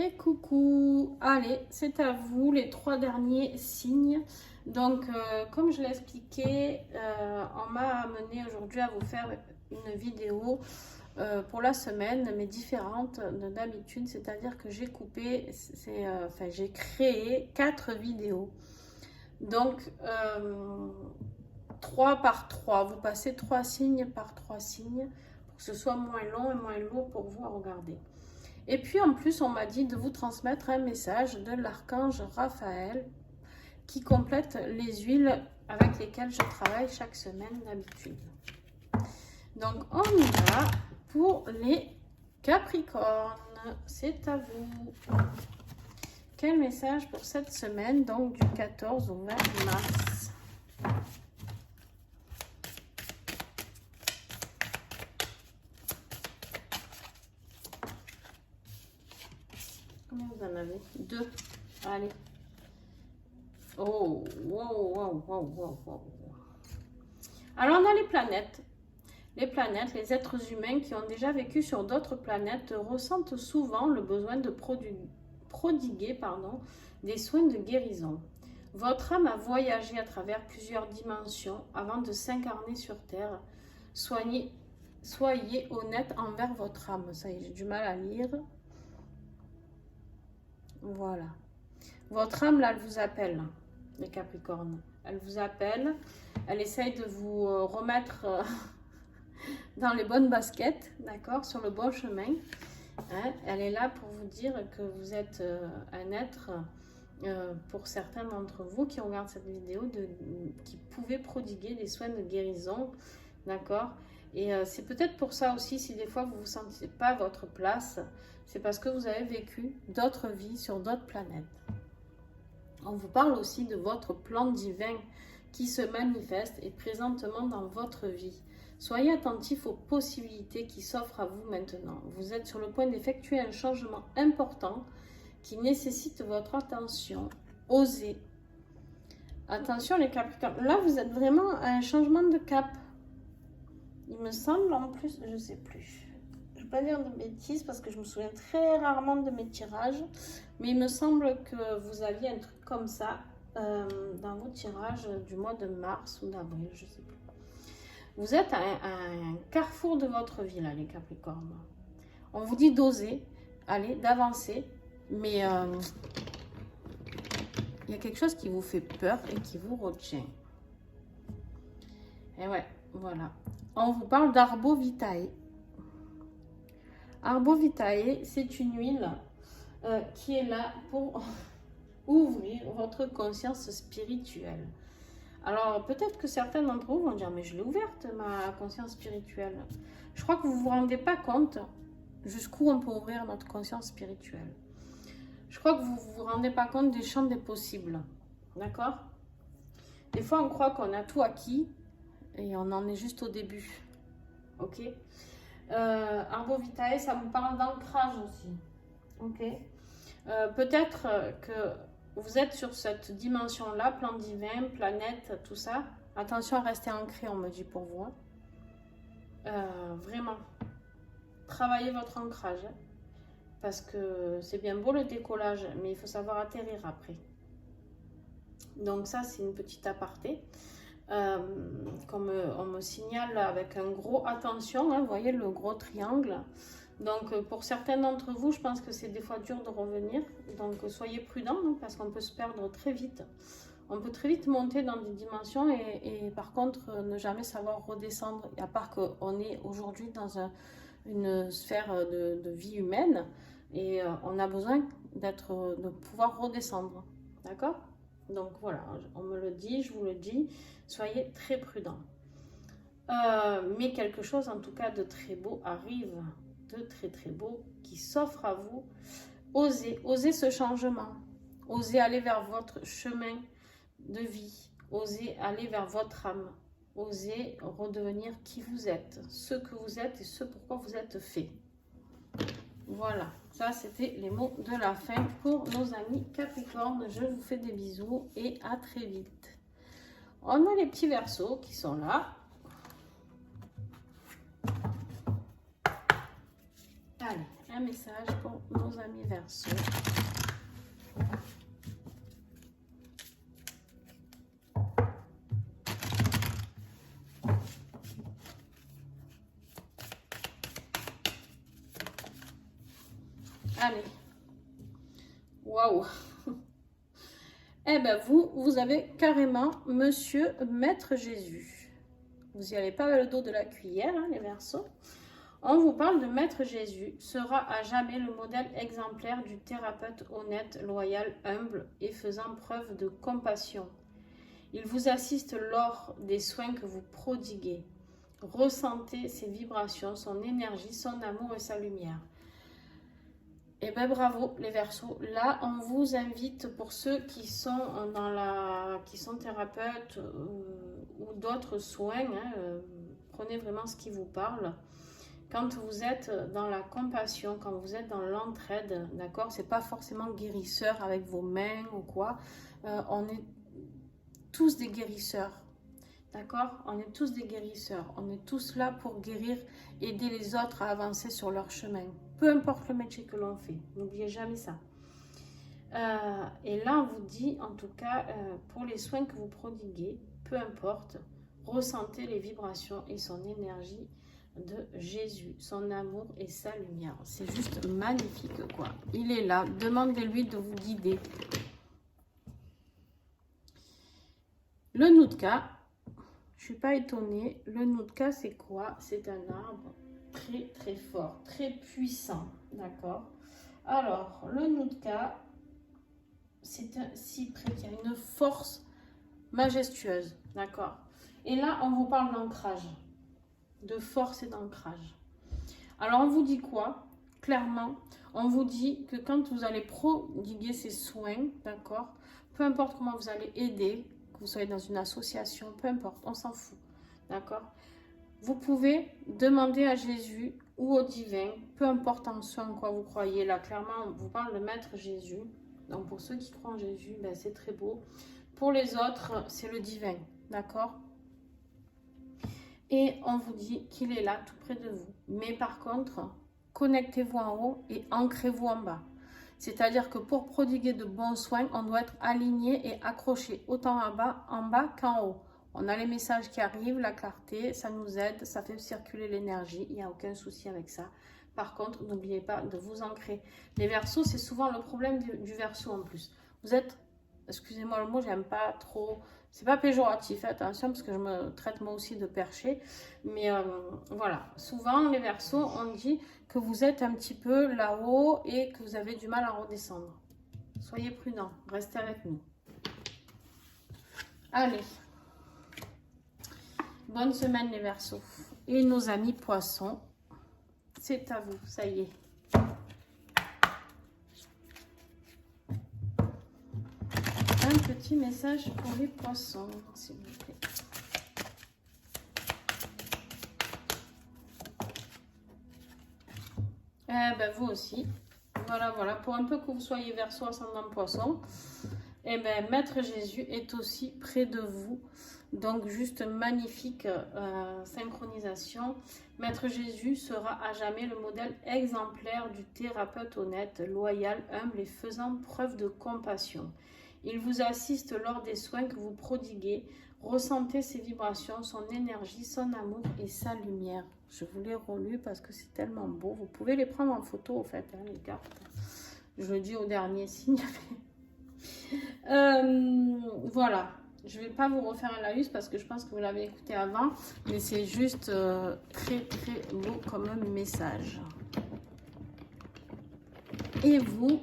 Et coucou, allez, c'est à vous les 3 derniers signes. Donc, comme je l'ai expliqué, on m'a amené aujourd'hui à vous faire une vidéo pour la semaine, mais différente de d'habitude. C'est-à-dire que j'ai coupé, j'ai créé 4 vidéos. Donc, 3 par 3. Vous passez 3 signes par 3 signes pour que ce soit moins long et moins lourd pour vous à regarder. Et puis en plus, on m'a dit de vous transmettre un message de l'archange Raphaël qui complète les huiles avec lesquelles je travaille chaque semaine d'habitude. Donc on y va pour les Capricornes. C'est à vous. Quel message pour cette semaine, donc du 14 au 20 mars? Combien vous en avez? 2. Allez. Oh, wow, wow, wow, wow, wow. Alors, on a les planètes. Les planètes, les êtres humains qui ont déjà vécu sur d'autres planètes ressentent souvent le besoin de prodiguer des soins de guérison. Votre âme a voyagé à travers plusieurs dimensions avant de s'incarner sur Terre. Soyez honnête envers votre âme. Ça y est, j'ai du mal à lire. Voilà. Votre âme, là, elle vous appelle, les Capricornes. Elle vous appelle. Elle essaye de vous remettre dans les bonnes baskets, d'accord, sur le bon chemin. Hein, elle est là pour vous dire que vous êtes un être, pour certains d'entre vous qui regardent cette vidéo, qui pouvait prodiguer des soins de guérison, d'accord. Et c'est peut-être pour ça aussi, si des fois vous ne vous sentez pas à votre place, c'est parce que vous avez vécu d'autres vies sur d'autres planètes. On vous parle aussi de votre plan divin qui se manifeste et présentement dans votre vie. Soyez attentifs aux possibilités qui s'offrent à vous maintenant. Vous êtes sur le point d'effectuer un changement important qui nécessite votre attention. Osez. Attention les Capricornes. Là, vous êtes vraiment à un changement de cap. Il me semble en plus, je ne sais plus. Je ne vais pas dire de bêtises parce que je me souviens très rarement de mes tirages. Mais il me semble que vous aviez un truc comme ça dans vos tirages du mois de mars ou d'avril, je ne sais plus. Vous êtes à un carrefour de votre vie, là, les Capricornes. On vous dit d'oser, allez, d'avancer, mais il y a quelque chose qui vous fait peur et qui vous retient. Et ouais, voilà. On vous parle d'Arbo Vitae. Arbo Vitae, c'est une huile qui est là pour ouvrir votre conscience spirituelle. Alors, peut-être que certains d'entre vous vont dire, mais je l'ai ouverte, ma conscience spirituelle. Je crois que vous ne vous rendez pas compte jusqu'où on peut ouvrir notre conscience spirituelle. Je crois que vous ne vous rendez pas compte des champs des possibles. D'accord? Des fois, on croit qu'on a tout acquis et on en est juste au début. Ok? Arbo Vitae, ça me parle d'ancrage aussi. Ok? Peut-être que vous êtes sur cette dimension-là, plan divin, planète, tout ça. Attention à rester ancré, on me dit pour vous. Vraiment, travaillez votre ancrage. Parce que c'est bien beau le décollage, mais il faut savoir atterrir après. Donc ça, c'est une petite aparté. Comme on me signale avec un gros attention, hein, vous voyez le gros triangle. Donc pour certains d'entre vous, je pense que c'est des fois dur de revenir. Donc soyez prudents hein, parce qu'on peut se perdre très vite. On peut très vite monter dans des dimensions et par contre ne jamais savoir redescendre. À part qu'on est aujourd'hui dans une sphère de vie humaine et on a besoin de pouvoir redescendre. D'accord? Donc voilà, on me le dit, je vous le dis, soyez très prudents. Mais quelque chose en tout cas de très beau arrive, de très très beau qui s'offre à vous. Osez ce changement, osez aller vers votre chemin de vie, osez aller vers votre âme, osez redevenir qui vous êtes, ce que vous êtes et ce pourquoi vous êtes fait. Voilà, ça c'était les mots de la fin pour nos amis Capricorne. Je vous fais des bisous et à très vite. On a les petits Verseaux qui sont là. Allez, un message pour nos amis Verseau. Allez. Waouh. Eh bien, vous avez carrément Monsieur Maître Jésus. Vous n'y allez pas avec le dos de la cuillère, hein, les Verseaux. On vous parle de Maître Jésus, sera à jamais le modèle exemplaire du thérapeute honnête, loyal, humble et faisant preuve de compassion. Il vous assiste lors des soins que vous prodiguez. Ressentez ses vibrations, son énergie, son amour et sa lumière. Eh bien bravo les Verseaux. Là on vous invite, pour ceux qui sont qui sont thérapeutes ou d'autres soins, hein, prenez vraiment ce qui vous parle. Quand vous êtes dans la compassion, quand vous êtes dans l'entraide, d'accord, c'est pas forcément guérisseur avec vos mains ou quoi. On est tous des guérisseurs. D'accord? On est tous des guérisseurs. On est tous là pour guérir, aider les autres à avancer sur leur chemin. Peu importe le métier que l'on fait. N'oubliez jamais ça. Et là, on vous dit, en tout cas, pour les soins que vous prodiguez, peu importe, ressentez les vibrations et son énergie de Jésus, son amour et sa lumière. C'est juste magnifique, quoi. Il est là. Demandez-lui de vous guider. Le Noudka. Je ne suis pas étonnée. Le Noudka, c'est quoi? C'est un arbre très très fort, très puissant. D'accord? Alors, le Noudka, c'est un cyprès qui a une force majestueuse. D'accord? Et là, on vous parle d'ancrage, de force et d'ancrage. Alors, on vous dit quoi? Clairement, on vous dit que quand vous allez prodiguer ces soins, d'accord? Peu importe comment vous allez aider, que vous soyez dans une association, peu importe, on s'en fout, d'accord? Vous pouvez demander à Jésus ou au divin, peu importe en soi en quoi vous croyez. Là, clairement, on vous parle de Maître Jésus. Donc, pour ceux qui croient en Jésus, ben, c'est très beau. Pour les autres, c'est le divin, d'accord? Et on vous dit qu'il est là, tout près de vous. Mais par contre, connectez-vous en haut et ancrez-vous en bas. C'est-à-dire que pour prodiguer de bons soins, on doit être aligné et accroché autant en bas qu'en haut. On a les messages qui arrivent, la clarté, ça nous aide, ça fait circuler l'énergie, il n'y a aucun souci avec ça. Par contre, n'oubliez pas de vous ancrer. Les Verseaux, c'est souvent le problème du Verseau en plus. Vous êtes, excusez-moi le mot, j'aime pas trop, c'est pas péjoratif, attention, parce que je me traite moi aussi de perché. Mais voilà, souvent les Verseaux, on dit que vous êtes un petit peu là-haut et que vous avez du mal à redescendre. Soyez prudents, restez avec nous. Allez. Bonne semaine les Verseaux. Et nos amis Poissons, c'est à vous, ça y est. Un petit message pour les Poissons, s'il vous plaît. Ben vous aussi. Voilà, voilà. Pour un peu que vous soyez Verseau, ascendant Poisson, et ben Maître Jésus est aussi près de vous. Donc, juste magnifique synchronisation. Maître Jésus sera à jamais le modèle exemplaire du thérapeute honnête, loyal, humble et faisant preuve de compassion. Il vous assiste lors des soins que vous prodiguez. Ressentez ses vibrations, son énergie, son amour et sa lumière. Je vous l'ai relu parce que c'est tellement beau. Vous pouvez les prendre en photo, au fait, hein, les cartes. Je le dis au dernier signe. Voilà. Je ne vais pas vous refaire un laïus parce que je pense que vous l'avez écouté avant. Mais c'est juste très, très beau comme message. Et vous?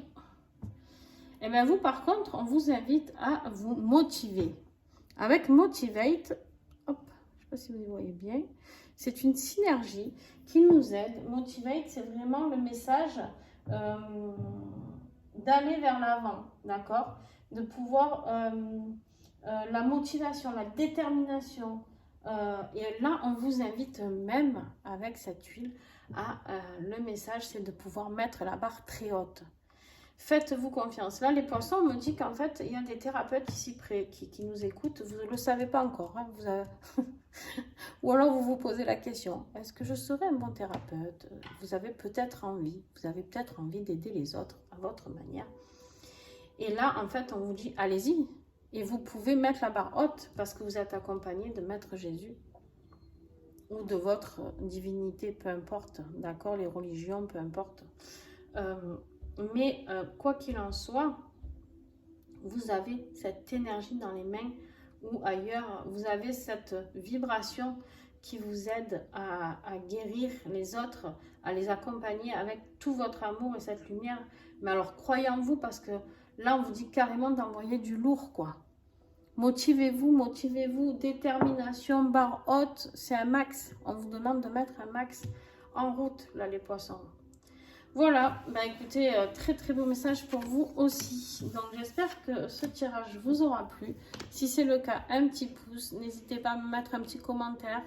Eh bien, vous, par contre, on vous invite à vous motiver. Avec Motivate, hop, je ne sais pas si vous y voyez bien, c'est une synergie qui nous aide. Motivate, c'est vraiment le message d'aller vers l'avant, d'accord? De pouvoir, la motivation, la détermination. Et là, on vous invite même, avec cette huile, à le message, c'est de pouvoir mettre la barre très haute. Faites-vous confiance. Là, les Poissons, on me dit qu'en fait, il y a des thérapeutes ici près qui nous écoutent. Vous ne le savez pas encore. Hein, Ou alors vous vous posez la question, est-ce que je serai un bon thérapeute? Vous avez peut-être envie, d'aider les autres à votre manière. Et là, en fait, on vous dit, allez-y. Et vous pouvez mettre la barre haute parce que vous êtes accompagné de Maître Jésus ou de votre divinité, peu importe, d'accord, les religions, peu importe. Mais quoi qu'il en soit, vous avez cette énergie dans les mains ou ailleurs, vous avez cette vibration qui vous aide à guérir les autres, à les accompagner avec tout votre amour et cette lumière. Mais alors, croyez en vous parce que là, on vous dit carrément d'envoyer du lourd, quoi. Motivez-vous, détermination, barre haute, c'est un max. On vous demande de mettre un max en route, là, les poissons. Voilà, bah écoutez, très beau message pour vous aussi. Donc j'espère que ce tirage vous aura plu. Si c'est le cas, un petit pouce. N'hésitez pas à me mettre un petit commentaire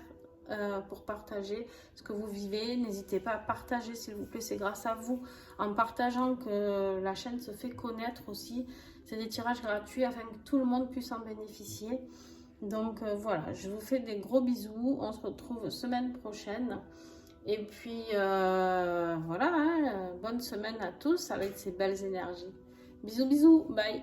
pour partager ce que vous vivez. N'hésitez pas à partager, s'il vous plaît. C'est grâce à vous, en partageant, que la chaîne se fait connaître aussi. C'est des tirages gratuits afin que tout le monde puisse en bénéficier. Donc voilà, je vous fais des gros bisous. On se retrouve semaine prochaine. Et puis voilà, hein, bonne semaine à tous avec ces belles énergies. Bisous, bisous, bye.